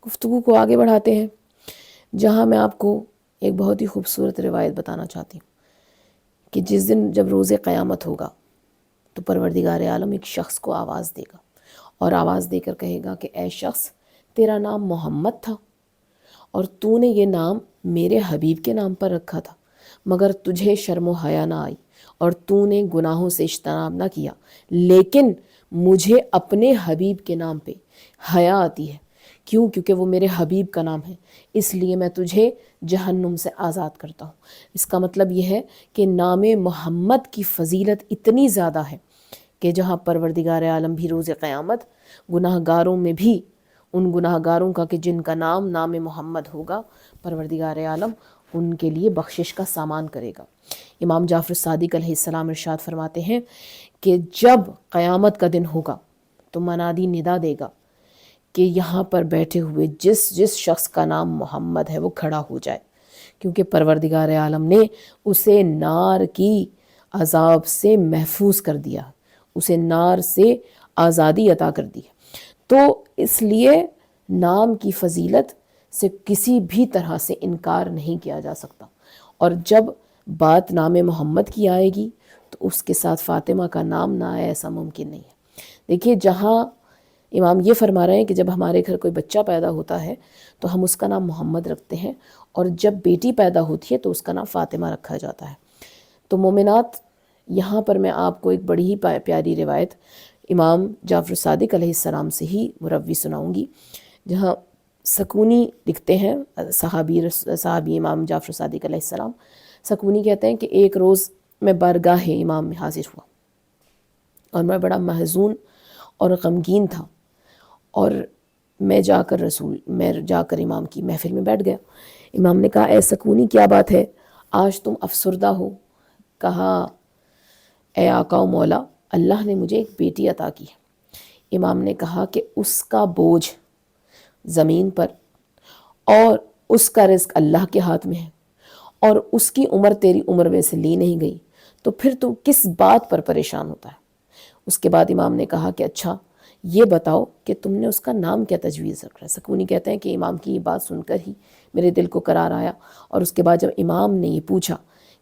گفتگو کو آگے بڑھاتے ہیں، جہاں میں آپ کو ایک بہت ہی خوبصورت روایت بتانا چاہتی ہوں کہ جس دن جب روز قیامت ہوگا تو پروردگار عالم ایک شخص کو آواز دے گا اور آواز دے کر کہے گا کہ اے شخص، تیرا نام محمد تھا اور تو نے یہ نام میرے حبیب کے نام پر رکھا تھا، مگر تجھے شرم و حیا نہ آئی اور تو نے گناہوں سے اجتناب نہ کیا، لیکن مجھے اپنے حبیب کے نام پہ حیا آتی ہے۔ کیوں؟ کیونکہ وہ میرے حبیب کا نام ہے، اس لیے میں تجھے جہنم سے آزاد کرتا ہوں۔ اس کا مطلب یہ ہے کہ نام محمد کی فضیلت اتنی زیادہ ہے کہ جہاں پروردگار عالم بھی روز قیامت گناہ گاروں میں بھی، ان گناہ گاروں کا کہ جن کا نام محمد ہوگا، پروردگار عالم ان کے لیے بخشش کا سامان کرے گا۔ امام جعفر صادق علیہ السلام ارشاد فرماتے ہیں کہ جب قیامت کا دن ہوگا تو منادی ندا دے گا کہ یہاں پر بیٹھے ہوئے جس شخص کا نام محمد ہے وہ کھڑا ہو جائے، کیونکہ پروردگار عالم نے اسے نار کی عذاب سے محفوظ کر دیا، اسے نار سے آزادی عطا کر دی۔ تو اس لیے نام کی فضیلت سے کسی بھی طرح سے انکار نہیں کیا جا سکتا، اور جب بات نام محمد کی آئے گی تو اس کے ساتھ فاطمہ کا نام نہ آئے ایسا ممکن نہیں ہے۔ دیکھیے، جہاں امام یہ فرما رہے ہیں کہ جب ہمارے گھر کوئی بچہ پیدا ہوتا ہے تو ہم اس کا نام محمد رکھتے ہیں، اور جب بیٹی پیدا ہوتی ہے تو اس کا نام فاطمہ رکھا جاتا ہے۔ تو مومنات، یہاں پر میں آپ کو ایک بڑی ہی پیاری روایت امام جعفر صادق علیہ السلام سے ہی مروی سناؤں گی، جہاں سکونی لکھتے ہیں، صحابی امام جعفر صادق علیہ السلام سکونی کہتے ہیں کہ ایک روز میں بارگاہ امام میں حاضر ہوا اور میں بڑا محزون اور غمگین تھا، اور میں جا کر امام کی محفل میں بیٹھ گیا۔ امام نے کہا، اے سکونی، کیا بات ہے، آج تم افسردہ ہو؟ کہا، اے آقا و مولا، اللہ نے مجھے ایک بیٹی عطا کی ہے۔ امام نے کہا کہ اس کا بوجھ زمین پر، اور اس کا رزق اللہ کے ہاتھ میں ہے، اور اس کی عمر تیری عمر میں سے لی نہیں گئی، تو پھر تو کس بات پر پریشان ہوتا ہے؟ اس کے بعد امام نے کہا کہ اچھا یہ بتاؤ کہ تم نے اس کا نام کیا تجویز رکھا ہے؟ سکونی کہتے ہیں کہ امام کی یہ بات سن کر ہی میرے دل کو قرار آیا، اور اس کے بعد جب امام نے یہ پوچھا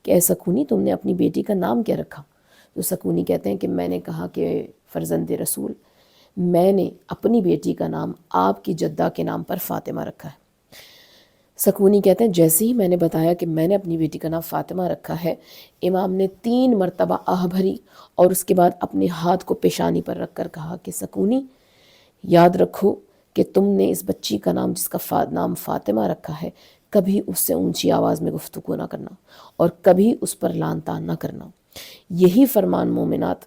کہ اے سکونی، تم نے اپنی بیٹی کا نام کیا رکھا؟ تو سکونی کہتے ہیں کہ میں نے کہا کہ فرزند رسول، میں نے اپنی بیٹی کا نام آپ کی جدہ کے نام پر فاطمہ رکھا ہے۔ سکونی کہتے ہیں جیسے ہی میں نے بتایا کہ میں نے اپنی بیٹی کا نام فاطمہ رکھا ہے، امام نے 3 مرتبہ آہ بھری اور اس کے بعد اپنے ہاتھ کو پیشانی پر رکھ کر کہا کہ سکونی، یاد رکھو کہ تم نے اس بچی کا نام، جس کا نام فاطمہ رکھا ہے، کبھی اس سے اونچی آواز میں گفتگو نہ کرنا اور کبھی اس پر لعن طعن نہ کرنا۔ یہی فرمان مومنات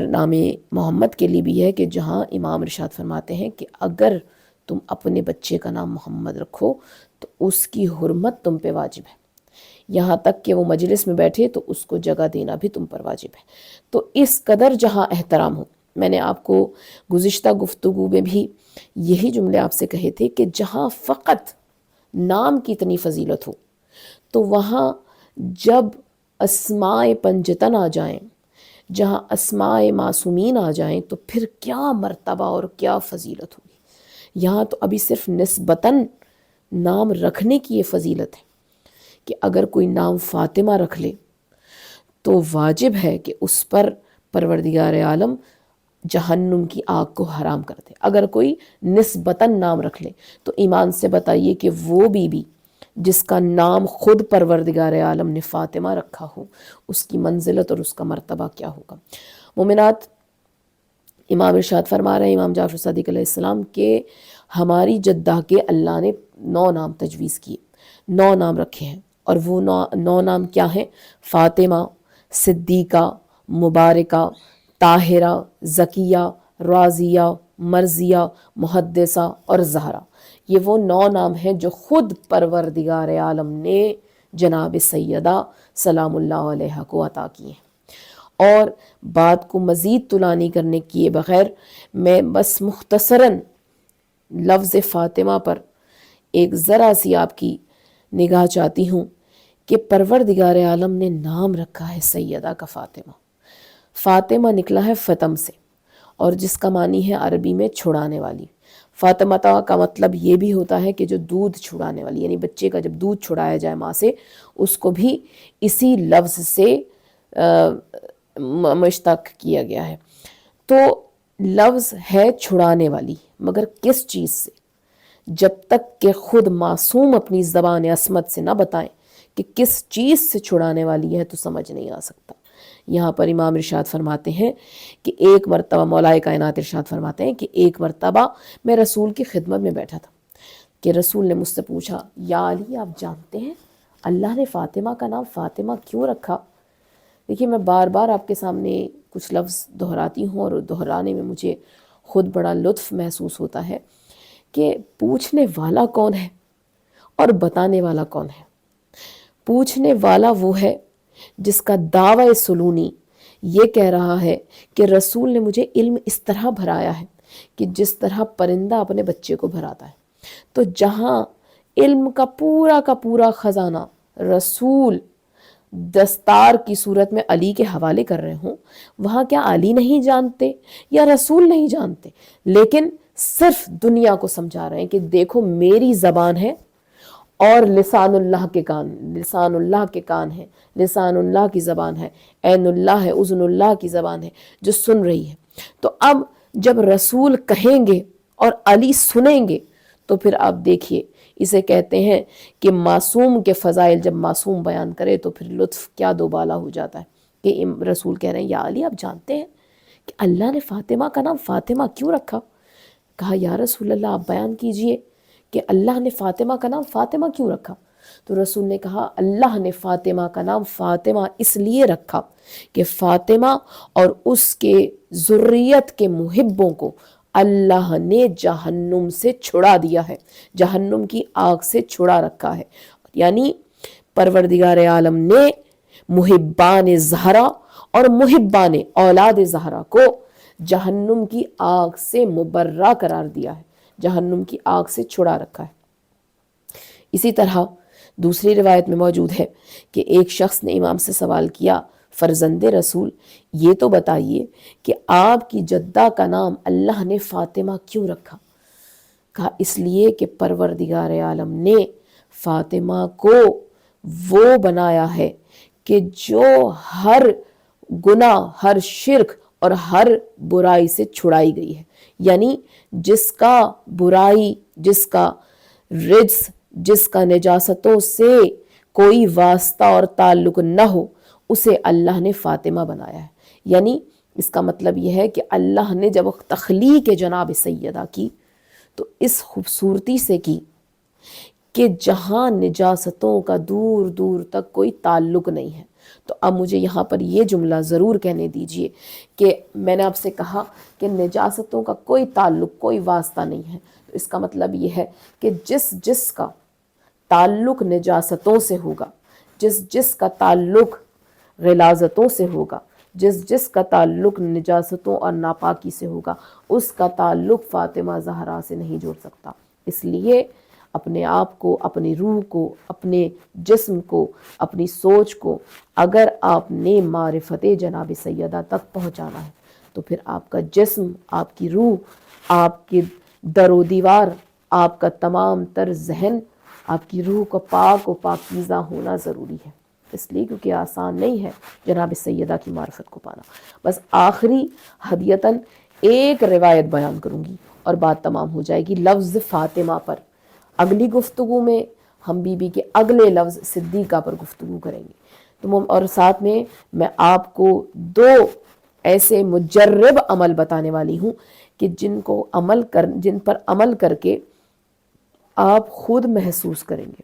نام محمد کے لیے بھی ہے کہ جہاں امام ارشاد فرماتے ہیں کہ اگر تم اپنے بچے کا نام محمد رکھو تو اس کی حرمت تم پہ واجب ہے، یہاں تک کہ وہ مجلس میں بیٹھے تو اس کو جگہ دینا بھی تم پر واجب ہے۔ تو اس قدر جہاں احترام ہو، میں نے آپ کو گزشتہ گفتگو میں بھی یہی جملے آپ سے کہے تھے کہ جہاں فقط نام کی اتنی فضیلت ہو، تو وہاں جب اسماء پنجتن آ جائیں، جہاں اسماء معصومین آ جائیں، تو پھر کیا مرتبہ اور کیا فضیلت ہوگی۔ یہاں تو ابھی صرف نسبتاً نام رکھنے کی یہ فضیلت ہے کہ اگر کوئی نام فاطمہ رکھ لے تو واجب ہے کہ اس پر پروردگار عالم جہنم کی آگ کو حرام کر دے۔ اگر کوئی نسبتاً نام رکھ لے تو ایمان سے بتائیے کہ وہ بی بی جس کا نام خود پروردگار عالم نے فاطمہ رکھا ہو، اس کی منزلت اور اس کا مرتبہ کیا ہوگا۔ مومنات، امام ارشاد فرما رہے ہیں، امام جعفر صادق علیہ السلام، کہ ہماری جدہ کے اللہ نے 9 نام تجویز کیے، 9 نام رکھے ہیں، اور وہ 9 نام کیا ہیں؟ فاطمہ، صدیقہ، مبارکہ، طاہرہ، زکیہ، راضیہ، مرضیہ، محدثہ اور زہرا۔ یہ وہ 9 نام ہیں جو خود پروردگار عالم نے جناب سیدہ سلام اللہ علیہ کو عطا کیے ہیں۔ اور بات کو مزید طولانی کرنے کیے بغیر میں بس مختصراً لفظ فاطمہ پر ایک ذرا سی آپ کی نگاہ چاہتی ہوں کہ پروردگار عالم نے نام رکھا ہے سیدہ کا فاطمہ۔ فاطمہ نکلا ہے فتم سے، اور جس کا معنی ہے عربی میں چھڑانے والی۔ فاطمہ کا مطلب یہ بھی ہوتا ہے کہ جو دودھ چھڑانے والی، یعنی بچے کا جب دودھ چھڑایا جائے ماں سے، اس کو بھی اسی لفظ سے مشتق کیا گیا ہے۔ تو لفظ ہے چھڑانے والی، مگر کس چیز سے؟ جب تک کہ خود معصوم اپنی زبان عصمت سے نہ بتائیں کہ کس چیز سے چھڑانے والی ہے تو سمجھ نہیں آ سکتا۔ یہاں پر امام ارشاد فرماتے ہیں کہ ایک مرتبہ، مولا کائنات ارشاد فرماتے ہیں کہ ایک مرتبہ میں رسول کی خدمت میں بیٹھا تھا کہ رسول نے مجھ سے پوچھا، یا علی آپ جانتے ہیں اللہ نے فاطمہ کا نام فاطمہ کیوں رکھا؟ دیکھیے میں بار بار آپ کے سامنے کچھ لفظ دہراتی ہوں اور دہرانے میں مجھے خود بڑا لطف محسوس ہوتا ہے کہ پوچھنے والا کون ہے اور بتانے والا کون ہے۔ پوچھنے والا وہ ہے جس کا دعوی سلونی یہ کہہ رہا ہے کہ رسول نے مجھے علم اس طرح بھرایا ہے کہ جس طرح پرندہ اپنے بچے کو بھراتا ہے۔ تو جہاں علم کا پورا خزانہ رسول دستار کی صورت میں علی کے حوالے کر رہے ہوں، وہاں کیا علی نہیں جانتے یا رسول نہیں جانتے؟ لیکن صرف دنیا کو سمجھا رہے ہیں کہ دیکھو میری زبان ہے اور لسان اللہ کے کان، لسان اللہ کے کان ہے، لسان اللہ کی زبان ہے، عین اللہ ہے، اذن اللہ کی زبان ہے جو سن رہی ہے۔ تو اب جب رسول کہیں گے اور علی سنیں گے تو پھر آپ دیکھیے، اسے کہتے ہیں کہ معصوم کے فضائل جب معصوم بیان کرے تو پھر لطف کیا دوبالا ہو جاتا ہے کہ رسول کہہ رہے ہیں یا علی آپ جانتے ہیں کہ اللہ نے فاطمہ کا نام فاطمہ کیوں رکھا؟ کہا یا رسول اللہ آپ بیان کیجئے کہ اللہ نے فاطمہ کا نام فاطمہ کیوں رکھا؟ تو رسول نے کہا اللہ نے فاطمہ کا نام فاطمہ اس لیے رکھا کہ فاطمہ اور اس کے ذریت کے محبوں کو اللہ نے جہنم سے چھڑا دیا ہے، جہنم کی آگ سے چھڑا رکھا ہے۔ یعنی پروردگار عالم نے محبان زہرا اور محبان اولاد زہرا کو جہنم کی آگ سے مبرہ قرار دیا ہے، جہنم کی آگ سے چھڑا رکھا ہے۔ اسی طرح دوسری روایت میں موجود ہے کہ ایک شخص نے امام سے سوال کیا، فرزند رسول یہ تو بتائیے کہ آپ کی جدہ کا نام اللہ نے فاطمہ کیوں رکھا؟ کہا اس لیے کہ پروردگار عالم نے فاطمہ کو وہ بنایا ہے کہ جو ہر گناہ، ہر شرک اور ہر برائی سے چھڑائی گئی ہے، یعنی جس کا برائی، جس کا رجس، جس کا نجاستوں سے کوئی واسطہ اور تعلق نہ ہو، اسے اللہ نے فاطمہ بنایا ہے۔ یعنی اس کا مطلب یہ ہے کہ اللہ نے جب تخلیق جناب سیدہ کی تو اس خوبصورتی سے کی کہ جہاں نجاستوں کا دور دور تک کوئی تعلق نہیں ہے۔ تو اب مجھے یہاں پر یہ جملہ ضرور کہنے دیجئے کہ میں نے آپ سے کہا کہ نجاستوں کا کوئی تعلق، کوئی واسطہ نہیں ہے، تو اس کا مطلب یہ ہے کہ جس کا تعلق نجاستوں سے ہوگا، جس کا تعلق غلاظتوں سے ہوگا، جس کا تعلق نجاستوں اور ناپاکی سے ہوگا، اس کا تعلق فاطمہ زہرا سے نہیں جوڑ سکتا۔ اس لیے اپنے آپ کو، اپنی روح کو، اپنے جسم کو، اپنی سوچ کو اگر آپ نے معرفت جناب سیدہ تک پہنچانا ہے تو پھر آپ کا جسم، آپ کی روح، آپ کی در و دیوار، آپ کا تمام تر ذہن، آپ کی روح کا پاک و پاکیزہ ہونا ضروری ہے، اس لیے کیونکہ آسان نہیں ہے جناب سیدہ کی معرفت کو پانا۔ بس آخری ہدیتاً ایک روایت بیان کروں گی اور بات تمام ہو جائے گی لفظ فاطمہ پر۔ اگلی گفتگو میں ہم بی بی کے اگلے لفظ صدیقہ پر گفتگو کریں گے، اور ساتھ میں میں آپ کو دو ایسے مجرب عمل بتانے والی ہوں کہ جن پر عمل کر کے آپ خود محسوس کریں گے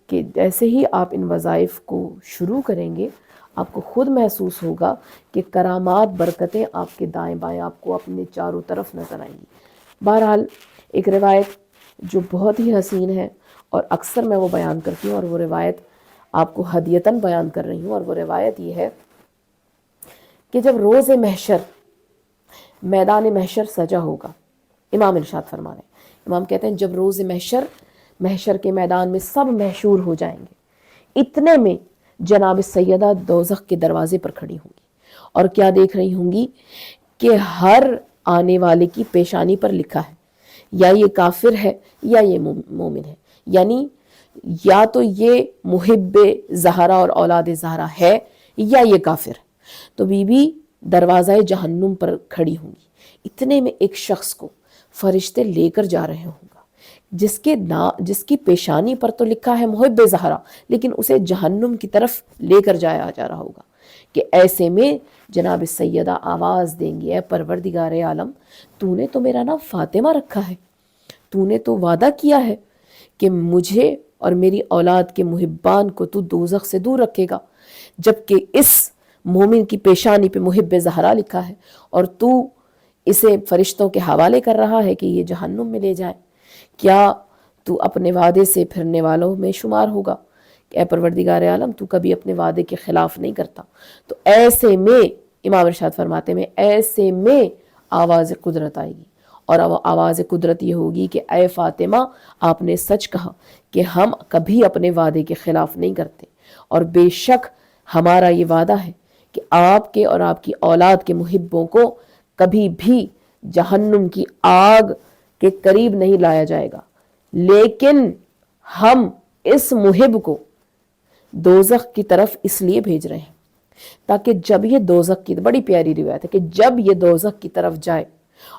کہ جیسے ہی آپ ان وظائف کو شروع کریں گے آپ کو خود محسوس ہوگا کہ کرامات، برکتیں آپ کے دائیں بائیں آپ کو اپنے چاروں طرف نظر آئیں گی۔ بہرحال ایک روایت جو بہت ہی حسین ہے اور اکثر میں وہ بیان کرتی ہوں، اور وہ روایت آپ کو ہدیتاً بیان کر رہی ہوں، اور وہ روایت یہ ہے کہ جب روز محشر، میدان محشر سجا ہوگا، امام ارشاد فرما رہے ہیں، امام کہتے ہیں جب روز محشر کے میدان میں سب محشور ہو جائیں گے، اتنے میں جناب سیدہ دوزخ کے دروازے پر کھڑی ہوں گی اور کیا دیکھ رہی ہوں گی کہ ہر آنے والے کی پیشانی پر لکھا ہے یا یہ کافر ہے یا یہ مومن ہے، یعنی یا تو یہ محب زہرا اور اولاد زہرا ہے یا یہ کافر ہے۔ تو بی بی دروازہ جہنم پر کھڑی ہوں گی، اتنے میں ایک شخص کو فرشتے لے کر جا رہے ہوں گا جس کی پیشانی پر تو لکھا ہے محب زہرا، لیکن اسے جہنم کی طرف لے کر جایا جا رہا ہوگا کہ ایسے میں جناب سیدہ آواز دیں گی، اے پروردگار عالم، تو نے تو میرا نام فاطمہ رکھا ہے، تو نے تو وعدہ کیا ہے کہ مجھے اور میری اولاد کے محبان کو تو دوزخ سے دور رکھے گا، جبکہ اس مومن کی پیشانی پہ محب زہرا لکھا ہے اور تو اسے فرشتوں کے حوالے کر رہا ہے کہ یہ جہنم میں لے جائے۔ کیا تو اپنے وعدے سے پھرنے والوں میں شمار ہوگا؟ اے پروردگار عالم، تو کبھی اپنے وعدے کے خلاف نہیں کرتا۔ تو ایسے میں امام ارشاد فرماتے ہیں ایسے میں آواز قدرت آئے گی، اور آواز قدرت یہ ہوگی کہ اے فاطمہ، آپ نے سچ کہا کہ ہم کبھی اپنے وعدے کے خلاف نہیں کرتے، اور بے شک ہمارا یہ وعدہ ہے کہ آپ کے اور آپ کی اولاد کے محبوں کو کبھی بھی جہنم کی آگ کے قریب نہیں لایا جائے گا، لیکن ہم اس محب کو دوزخ کی طرف اس لیے بھیج رہے ہیں تاکہ جب یہ دوزخ کی، بڑی پیاری روایت ہے کہ جب یہ دوزخ کی طرف جائے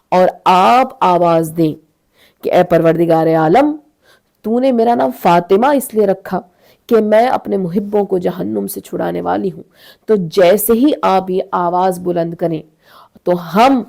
اور آپ آواز دیں کہ اے پروردگار عالم، تو نے میرا نام فاطمہ اس لیے رکھا کہ میں اپنے محبوں کو جہنم سے چھڑانے والی ہوں، تو جیسے ہی آپ یہ آواز بلند کریں تو ہم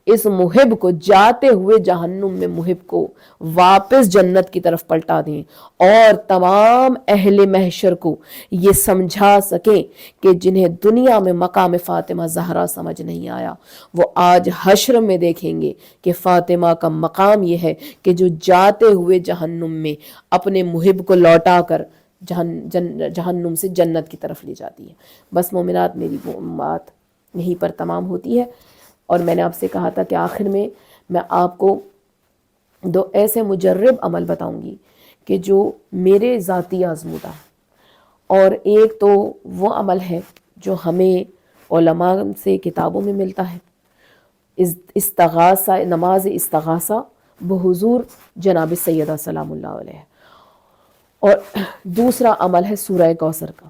اس محب کو جاتے ہوئے جہنم میں محب کو واپس جنت کی طرف پلٹا دیں، اور تمام اہل محشر کو یہ سمجھا سکیں کہ جنہیں دنیا میں مقام فاطمہ زہرا سمجھ نہیں آیا، وہ آج حشر میں دیکھیں گے کہ فاطمہ کا مقام یہ ہے کہ جو جاتے ہوئے جہنم میں اپنے محب کو لوٹا کر جہنم سے جنت کی طرف لے جاتی ہے۔ بس مومنات، میری بات یہیں پر تمام ہوتی ہے، اور میں نے آپ سے کہا تھا کہ آخر میں آپ کو دو ایسے مجرب عمل بتاؤں گی کہ جو میرے ذاتی آزمودہ ہے، اور ایک تو وہ عمل ہے جو ہمیں علماء سے کتابوں میں ملتا ہے، استغاثہ، نماز استغاثہ بحضور جناب سیدہ سلام اللہ علیہ، اور دوسرا عمل ہے سورہ کوثر کا۔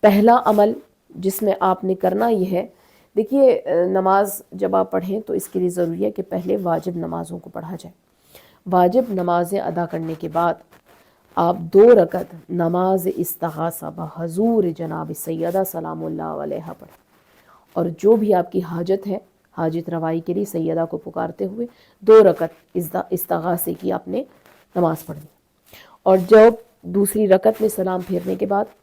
پہلا عمل جس میں آپ نے کرنا یہ ہے، دیکھیے نماز جب آپ پڑھیں تو اس کے لیے ضروری ہے کہ پہلے واجب نمازوں کو پڑھا جائے۔ واجب نمازیں ادا کرنے کے بعد آپ 2 رکعت نماز استغاثہ بحضور جناب سیدہ سلام اللہ علیہ پڑھیں، اور جو بھی آپ کی حاجت ہے، حاجت روائی کے لیے سیدہ کو پکارتے ہوئے 2 رکعت استغاثے کی آپ نے نماز پڑھنی، اور جب دوسری رکعت میں سلام پھیرنے کے بعد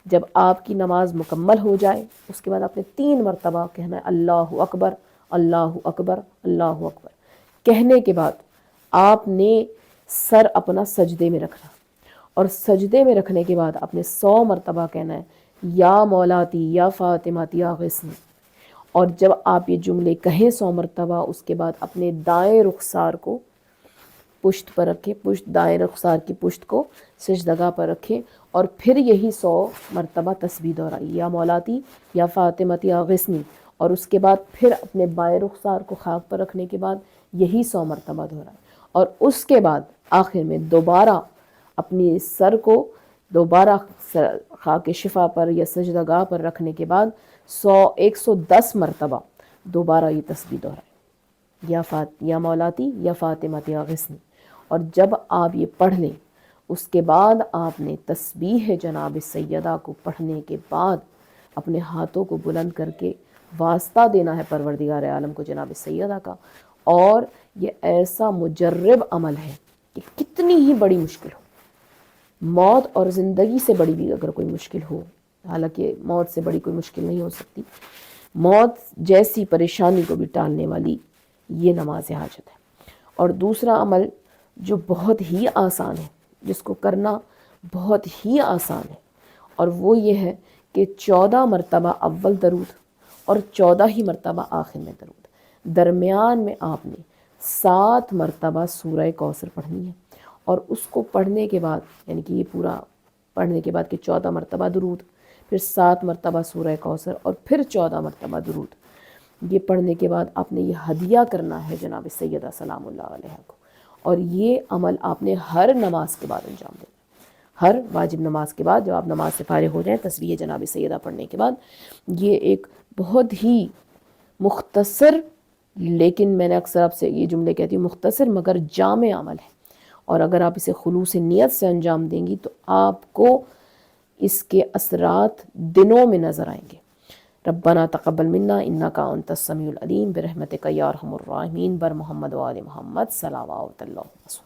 جب آپ کی نماز مکمل ہو جائے، اس کے بعد آپ نے 3 مرتبہ کہنا ہے اللہ اکبر اللہ اکبر اللہ اکبر۔ کہنے کے بعد آپ نے سر اپنا سجدے میں رکھنا، اور سجدے میں رکھنے کے بعد آپ نے 100 مرتبہ کہنا ہے یا مولاتی یا فاطماتی یا غسنی، اور جب آپ یہ جملے کہیں 100 مرتبہ، اس کے بعد اپنے دائیں رخسار کو پشت پر رکھیں، دائیں رخسار کی پشت کو سجدگاہ پر رکھیں، اور پھر یہی 100 مرتبہ تسبیح دہرائی یا مولاتی یا فاطمتی یا غسنی، اور اس کے بعد پھر اپنے بائیں رخسار کو خاک پر رکھنے کے بعد یہی 100 مرتبہ دہرائی، اور اس کے بعد آخر میں دوبارہ اپنی سر کو دوبارہ خاک شفا پر یا سجدگاہ پر رکھنے کے بعد 110 مرتبہ دوبارہ یہ تسبیح دہرائی یا مولاتی یا فاطمتی یا غسنی، اور جب آپ یہ پڑھ لیں اس کے بعد آپ نے تسبیح جناب سیدہ کو پڑھنے کے بعد اپنے ہاتھوں کو بلند کر کے واسطہ دینا ہے پروردگار عالم کو جناب سیدہ کا، اور یہ ایسا مجرب عمل ہے کہ کتنی ہی بڑی مشکل ہو، موت اور زندگی سے بڑی بھی اگر کوئی مشکل ہو، حالانکہ موت سے بڑی کوئی مشکل نہیں ہو سکتی، موت جیسی پریشانی کو بھی ٹالنے والی یہ نماز حاجت ہے۔ اور دوسرا عمل جو بہت ہی آسان ہے، جس کو کرنا بہت ہی آسان ہے، اور وہ یہ ہے کہ 14 مرتبہ اول درود اور 14 ہی مرتبہ آخر میں درود، درمیان میں آپ نے 7 مرتبہ سورہ کوثر پڑھنی ہے، اور اس کو پڑھنے کے بعد یعنی کہ یہ پورا پڑھنے کے بعد کہ 14 مرتبہ درود، پھر 7 مرتبہ سورہ کوثر، اور پھر 14 مرتبہ درود، یہ پڑھنے کے بعد آپ نے یہ ہدیہ کرنا ہے جناب سیدہ سلام اللہ علیہ کو، اور یہ عمل آپ نے ہر نماز کے بعد انجام دینا، ہر واجب نماز کے بعد جب آپ نماز سے فارغ ہو جائیں تسبیح جناب سیدہ پڑھنے کے بعد. یہ ایک بہت ہی مختصر، لیکن میں نے اکثر آپ سے یہ جملے کہتی ہوں، مختصر مگر جامع عمل ہے، اور اگر آپ اسے خلوص نیت سے انجام دیں گی تو آپ کو اس کے اثرات دنوں میں نظر آئیں گے. ربنا تقبل منا انک انت السمیع العلیم برحمتک یا ارحم الراحمین. بر محمد و آل محمد صلوات اللہ.